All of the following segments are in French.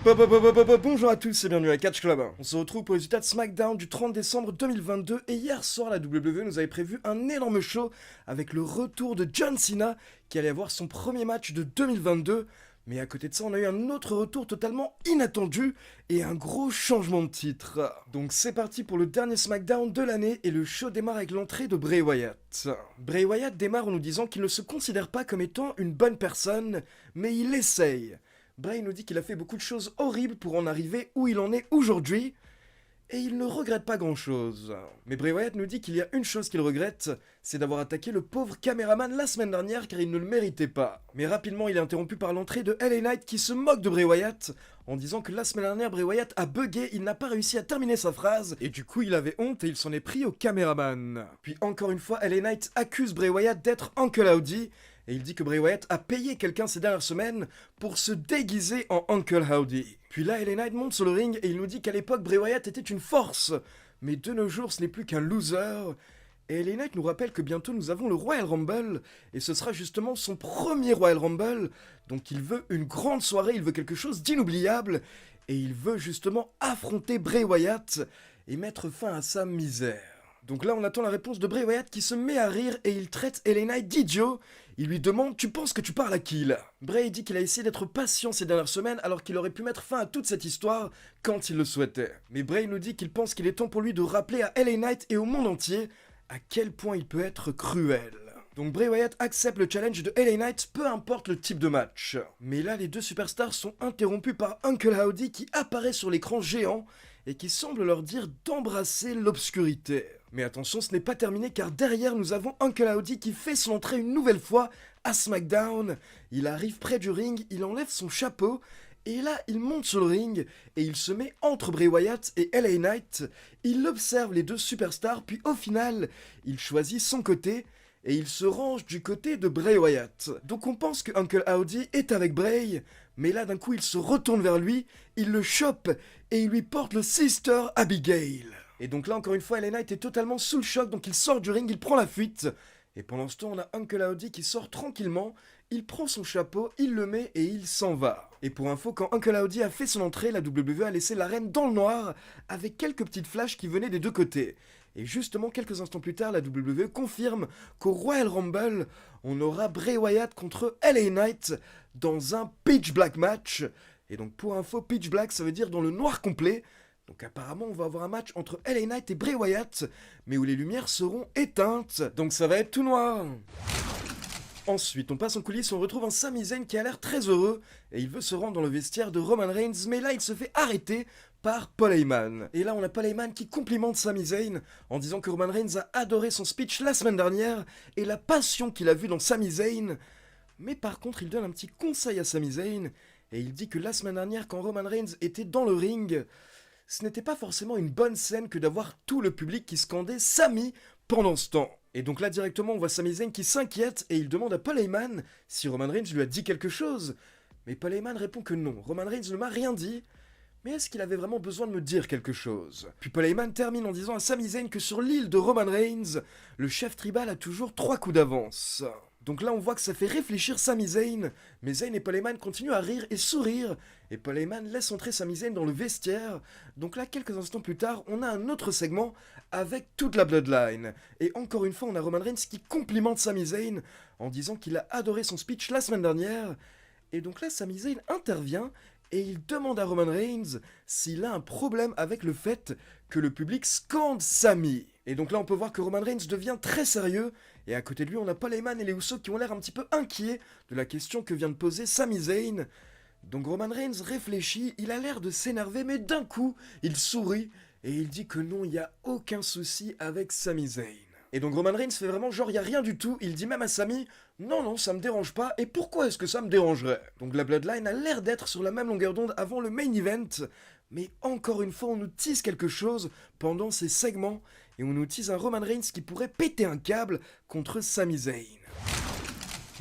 Bonjour à tous et bienvenue à Catch Club. On se retrouve pour les résultats de SmackDown du 30 décembre 2022 et hier soir la WWE nous avait prévu un énorme show avec le retour de John Cena qui allait avoir son premier match de 2022. Mais à côté de ça, on a eu un autre retour totalement inattendu et un gros changement de titre. Donc c'est parti pour le dernier SmackDown de l'année et le show démarre avec l'entrée de Bray Wyatt. Bray Wyatt démarre en nous disant qu'il ne se considère pas comme étant une bonne personne, mais il essaye. Bray nous dit qu'il a fait beaucoup de choses horribles pour en arriver où il en est aujourd'hui, et il ne regrette pas grand chose. Mais Bray Wyatt nous dit qu'il y a une chose qu'il regrette, c'est d'avoir attaqué le pauvre caméraman la semaine dernière car il ne le méritait pas. Mais rapidement il est interrompu par l'entrée de LA Knight qui se moque de Bray Wyatt en disant que la semaine dernière Bray Wyatt a bugué, il n'a pas réussi à terminer sa phrase, et du coup il avait honte et il s'en est pris au caméraman. Puis encore une fois LA Knight accuse Bray Wyatt d'être Uncle Howdy, et il dit que Bray Wyatt a payé quelqu'un ces dernières semaines pour se déguiser en Uncle Howdy. Puis là, LA Knight monte sur le ring et il nous dit qu'à l'époque, Bray Wyatt était une force, mais de nos jours, ce n'est plus qu'un loser. Et LA Knight nous rappelle que bientôt nous avons le Royal Rumble, et ce sera justement son premier Royal Rumble, donc il veut une grande soirée, il veut quelque chose d'inoubliable, et il veut justement affronter Bray Wyatt et mettre fin à sa misère. Donc là, on attend la réponse de Bray Wyatt qui se met à rire et il traite LA Knight d'idiot. Il lui demande « Tu penses que tu parles à qui là ?» Bray dit qu'il a essayé d'être patient ces dernières semaines alors qu'il aurait pu mettre fin à toute cette histoire quand il le souhaitait. Mais Bray nous dit qu'il pense qu'il est temps pour lui de rappeler à LA Knight et au monde entier à quel point il peut être cruel. Donc Bray Wyatt accepte le challenge de LA Knight, peu importe le type de match. Mais là, les deux superstars sont interrompus par Uncle Howdy qui apparaît sur l'écran géant et qui semble leur dire d'embrasser l'obscurité. Mais attention, ce n'est pas terminé car derrière nous avons Uncle Howdy qui fait son entrée une nouvelle fois à SmackDown. Il arrive près du ring, il enlève son chapeau et là il monte sur le ring et il se met entre Bray Wyatt et LA Knight. Il observe les deux superstars puis au final il choisit son côté et il se range du côté de Bray Wyatt. Donc on pense que Uncle Howdy est avec Bray, mais là d'un coup il se retourne vers lui, il le chope et il lui porte le Sister Abigail. Et donc là encore une fois LA Knight est totalement sous le choc, donc il sort du ring, il prend la fuite. Et pendant ce temps on a Uncle Howdy qui sort tranquillement, il prend son chapeau, il le met et il s'en va. Et pour info, quand Uncle Howdy a fait son entrée, la WWE a laissé l'arène dans le noir avec quelques petites flashs qui venaient des deux côtés. Et justement, quelques instants plus tard, la WWE confirme qu'au Royal Rumble, on aura Bray Wyatt contre LA Knight dans un Pitch Black match. Et donc pour info, Pitch Black ça veut dire dans le noir complet. Donc apparemment on va avoir un match entre LA Knight et Bray Wyatt, mais où les lumières seront éteintes. Donc ça va être tout noir. Ensuite, on passe en coulisses, on retrouve un Sami Zayn qui a l'air très heureux et il veut se rendre dans le vestiaire de Roman Reigns, mais là il se fait arrêter par Paul Heyman. Et là on a Paul Heyman qui complimente Sami Zayn en disant que Roman Reigns a adoré son speech la semaine dernière et la passion qu'il a vue dans Sami Zayn. Mais par contre il donne un petit conseil à Sami Zayn et il dit que la semaine dernière quand Roman Reigns était dans le ring, ce n'était pas forcément une bonne scène que d'avoir tout le public qui scandait Sami pendant ce temps. Et donc là directement on voit Sami Zayn qui s'inquiète et il demande à Paul Heyman si Roman Reigns lui a dit quelque chose. Mais Paul Heyman répond que non, Roman Reigns ne m'a rien dit. Mais est-ce qu'il avait vraiment besoin de me dire quelque chose? Puis Paul Heyman termine en disant à Sami Zayn que sur l'île de Roman Reigns, le chef tribal a toujours 3 coups d'avance. Donc là on voit que ça fait réfléchir Sami Zayn, mais Zayn et Paul Heyman continuent à rire et sourire, et Paul Heyman laisse entrer Sami Zayn dans le vestiaire. Donc là quelques instants plus tard, on a un autre segment avec toute la Bloodline. Et encore une fois on a Roman Reigns qui complimente Sami Zayn en disant qu'il a adoré son speech la semaine dernière. Et donc là Sami Zayn intervient et il demande à Roman Reigns s'il a un problème avec le fait que le public scande Sami. Et donc là on peut voir que Roman Reigns devient très sérieux, et à côté de lui on a Paul Heyman et les Usos qui ont l'air un petit peu inquiets de la question que vient de poser Sami Zayn. Donc Roman Reigns réfléchit, il a l'air de s'énerver, mais d'un coup il sourit et il dit que non, il n'y a aucun souci avec Sami Zayn. Et donc Roman Reigns fait vraiment genre il n'y a rien du tout, il dit même à Sami « Non, non, ça me dérange pas, et pourquoi est-ce que ça me dérangerait ?» Donc la Bloodline a l'air d'être sur la même longueur d'onde avant le main event, mais encore une fois on nous tease quelque chose pendant ces segments, et on nous tease un Roman Reigns qui pourrait péter un câble contre Sami Zayn.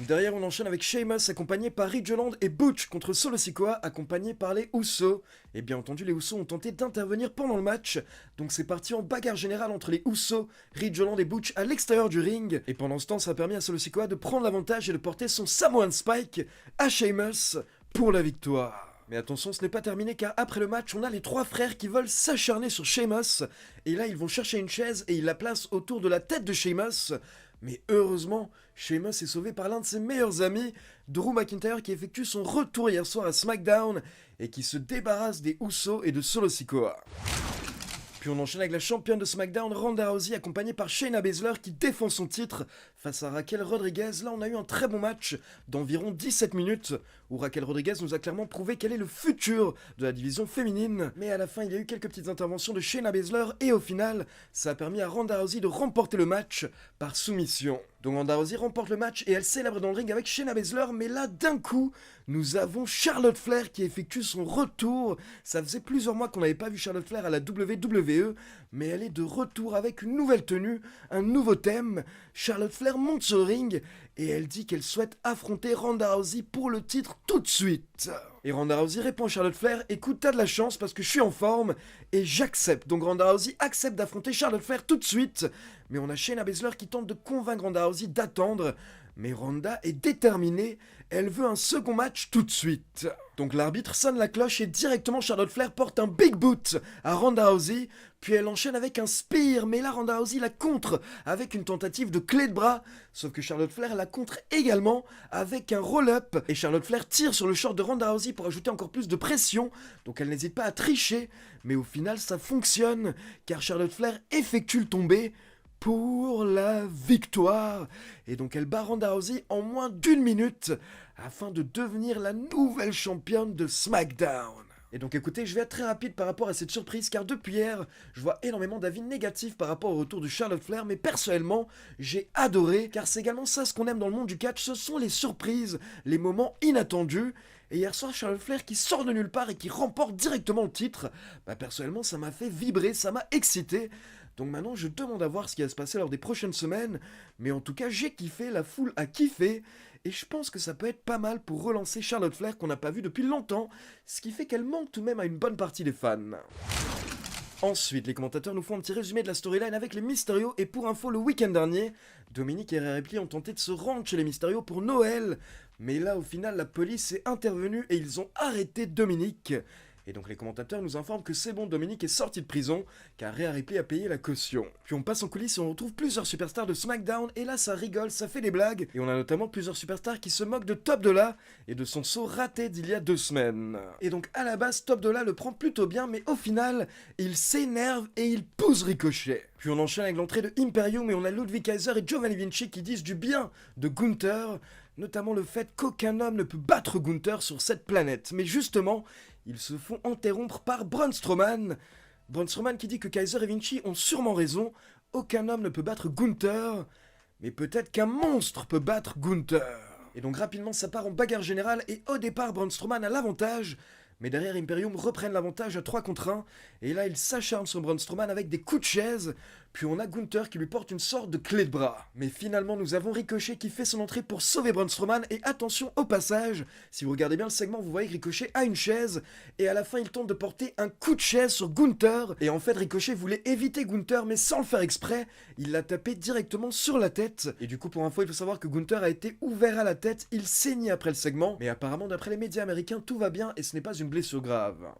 Derrière, on enchaîne avec Sheamus accompagné par Ridge Holland et Butch contre Solo Sikoa accompagné par les Usos. Et bien entendu, les Usos ont tenté d'intervenir pendant le match, donc c'est parti en bagarre générale entre les Usos, Ridge Holland et Butch à l'extérieur du ring. Et pendant ce temps, ça a permis à Solo Sikoa de prendre l'avantage et de porter son Samoan Spike à Sheamus pour la victoire. Mais attention, ce n'est pas terminé car après le match, on a les 3 frères qui veulent s'acharner sur Sheamus. Et là, ils vont chercher une chaise et ils la placent autour de la tête de Sheamus. Mais heureusement, Sheamus est sauvé par l'un de ses meilleurs amis, Drew McIntyre, qui effectue son retour hier soir à SmackDown et qui se débarrasse des Usos et de Solo Sikoa. Puis on enchaîne avec la championne de SmackDown, Ronda Rousey, accompagnée par Shayna Baszler qui défend son titre face à Raquel Rodriguez. Là, on a eu un très bon match d'environ 17 minutes où Raquel Rodriguez nous a clairement prouvé quel est le futur de la division féminine. Mais à la fin, il y a eu quelques petites interventions de Shayna Baszler et au final, ça a permis à Ronda Rousey de remporter le match par soumission. Donc Ronda Rousey remporte le match et elle célèbre dans le ring avec Shayna Baszler, mais là, d'un coup, nous avons Charlotte Flair qui effectue son retour. Ça faisait plusieurs mois qu'on n'avait pas vu Charlotte Flair à la WWE, mais elle est de retour avec une nouvelle tenue, un nouveau thème. Charlotte Flair monte sur le ring et elle dit qu'elle souhaite affronter Ronda Rousey pour le titre tout de suite. Et Ronda Rousey répond à Charlotte Flair: écoute, t'as de la chance parce que je suis en forme et j'accepte. Donc Ronda Rousey accepte d'affronter Charlotte Flair tout de suite. Mais on a Shayna Baszler qui tente de convaincre Ronda Rousey d'attendre. Mais Ronda est déterminée, elle veut un second match tout de suite. Donc l'arbitre sonne la cloche et directement Charlotte Flair porte un big boot à Ronda Rousey, puis elle enchaîne avec un spear, mais là Ronda Rousey la contre avec une tentative de clé de bras, sauf que Charlotte Flair la contre également avec un roll-up, et Charlotte Flair tire sur le short de Ronda Rousey pour ajouter encore plus de pression, donc elle n'hésite pas à tricher, mais au final ça fonctionne, car Charlotte Flair effectue le tombé pour la victoire. Et donc elle bat Ronda Rousey en moins d'1 minute afin de devenir la nouvelle championne de SmackDown. Et donc écoutez, je vais être très rapide par rapport à cette surprise car depuis hier, je vois énormément d'avis négatifs par rapport au retour de Charlotte Flair, mais personnellement, j'ai adoré car c'est également ça ce qu'on aime dans le monde du catch, ce sont les surprises, les moments inattendus. Et hier soir, Charlotte Flair qui sort de nulle part et qui remporte directement le titre, personnellement ça m'a fait vibrer, ça m'a excité. Donc maintenant, je demande à voir ce qui va se passer lors des prochaines semaines. Mais en tout cas, j'ai kiffé, la foule a kiffé. Et je pense que ça peut être pas mal pour relancer Charlotte Flair qu'on n'a pas vu depuis longtemps. Ce qui fait qu'elle manque tout de même à une bonne partie des fans. Ensuite, les commentateurs nous font un petit résumé de la storyline avec les Mysterio. Et pour info, le week-end dernier, Dominic et Rhea Ripley ont tenté de se rendre chez les Mysterio pour Noël. Mais là, au final, la police est intervenue et ils ont arrêté Dominic. Et donc les commentateurs nous informent que c'est bon, Dominic est sorti de prison, car Rhea Ripley a payé la caution. Puis on passe en coulisses et on retrouve plusieurs superstars de SmackDown, et là ça rigole, ça fait des blagues, et on a notamment plusieurs superstars qui se moquent de Top Dollar et de son saut raté d'il y a 2 semaines. Et donc à la base, Top Dollar le prend plutôt bien, mais au final, il s'énerve et il pousse Ricochet. Puis on enchaîne avec l'entrée de Imperium, et on a Ludwig Kaiser et Giovanni Vinci qui disent du bien de Gunther, notamment le fait qu'aucun homme ne peut battre Gunther sur cette planète. Mais justement, ils se font interrompre par Braun Strowman. Braun Strowman qui dit que Kaiser et Vinci ont sûrement raison, aucun homme ne peut battre Gunther, mais peut-être qu'un monstre peut battre Gunther. Et donc rapidement ça part en bagarre générale et au départ Braun Strowman a l'avantage, mais derrière Imperium reprennent l'avantage à 3 contre 1, et là ils s'acharnent sur Braun Strowman avec des coups de chaise, puis on a Gunther qui lui porte une sorte de clé de bras. Mais finalement nous avons Ricochet qui fait son entrée pour sauver Braun Strowman, et attention au passage, si vous regardez bien le segment vous voyez que Ricochet a une chaise, et à la fin il tente de porter un coup de chaise sur Gunther, et en fait Ricochet voulait éviter Gunther mais sans le faire exprès, il l'a tapé directement sur la tête, et du coup pour info il faut savoir que Gunther a été ouvert à la tête, il saignait après le segment, mais apparemment d'après les médias américains tout va bien et ce n'est pas une blessure grave.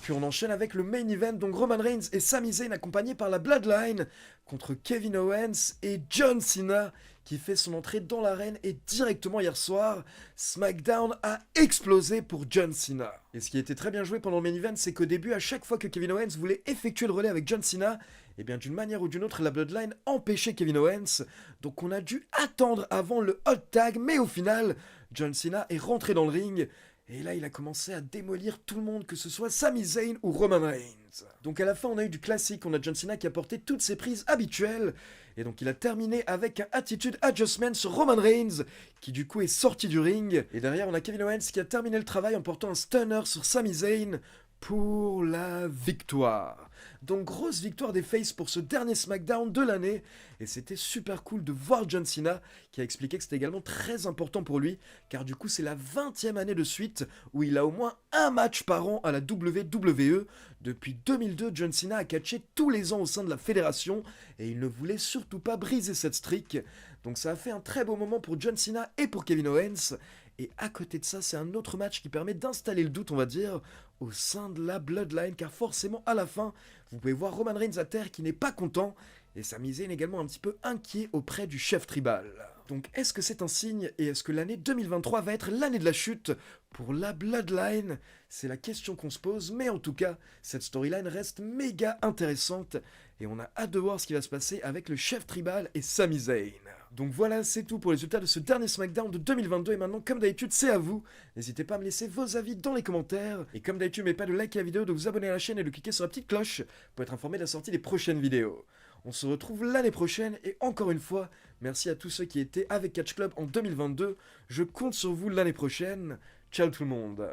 Puis on enchaîne avec le main event, donc Roman Reigns et Sami Zayn accompagnés par la Bloodline contre Kevin Owens et John Cena qui fait son entrée dans l'arène, et directement hier soir, SmackDown a explosé pour John Cena. Et ce qui était très bien joué pendant le main event, c'est qu'au début, à chaque fois que Kevin Owens voulait effectuer le relais avec John Cena, et bien d'une manière ou d'une autre, la Bloodline empêchait Kevin Owens, donc on a dû attendre avant le hot tag, mais au final, John Cena est rentré dans le ring, et là, il a commencé à démolir tout le monde, que ce soit Sami Zayn ou Roman Reigns. Donc à la fin, on a eu du classique, on a John Cena qui a porté toutes ses prises habituelles, et donc il a terminé avec un Attitude Adjustment sur Roman Reigns, qui du coup est sorti du ring. Et derrière, on a Kevin Owens qui a terminé le travail en portant un stunner sur Sami Zayn pour la victoire. Donc grosse victoire des Faces pour ce dernier SmackDown de l'année, et c'était super cool de voir John Cena qui a expliqué que c'était également très important pour lui, car du coup c'est la 20e année de suite où il a au moins un match par an à la WWE. Depuis 2002, John Cena a catché tous les ans au sein de la fédération, et il ne voulait surtout pas briser cette streak. Donc ça a fait un très beau moment pour John Cena et pour Kevin Owens, Et à côté de ça, c'est un autre match qui permet d'installer le doute, on va dire, au sein de la Bloodline, car forcément, à la fin, vous pouvez voir Roman Reigns à terre qui n'est pas content, et Sami Zayn également un petit peu inquiet auprès du chef tribal. Donc est-ce que c'est un signe, et est-ce que l'année 2023 va être l'année de la chute pour la Bloodline? C'est la question qu'on se pose, mais en tout cas, cette storyline reste méga intéressante, et on a hâte de voir ce qui va se passer avec le chef tribal et Sami Zayn. Donc voilà, c'est tout pour les résultats de ce dernier SmackDown de 2022, et maintenant, comme d'habitude, c'est à vous. N'hésitez pas à me laisser vos avis dans les commentaires, et comme d'habitude, n'oubliez pas de liker la vidéo, de vous abonner à la chaîne et de cliquer sur la petite cloche pour être informé de la sortie des prochaines vidéos. On se retrouve l'année prochaine, et encore une fois, merci à tous ceux qui étaient avec Catch Club en 2022, je compte sur vous l'année prochaine. Ciao tout le monde.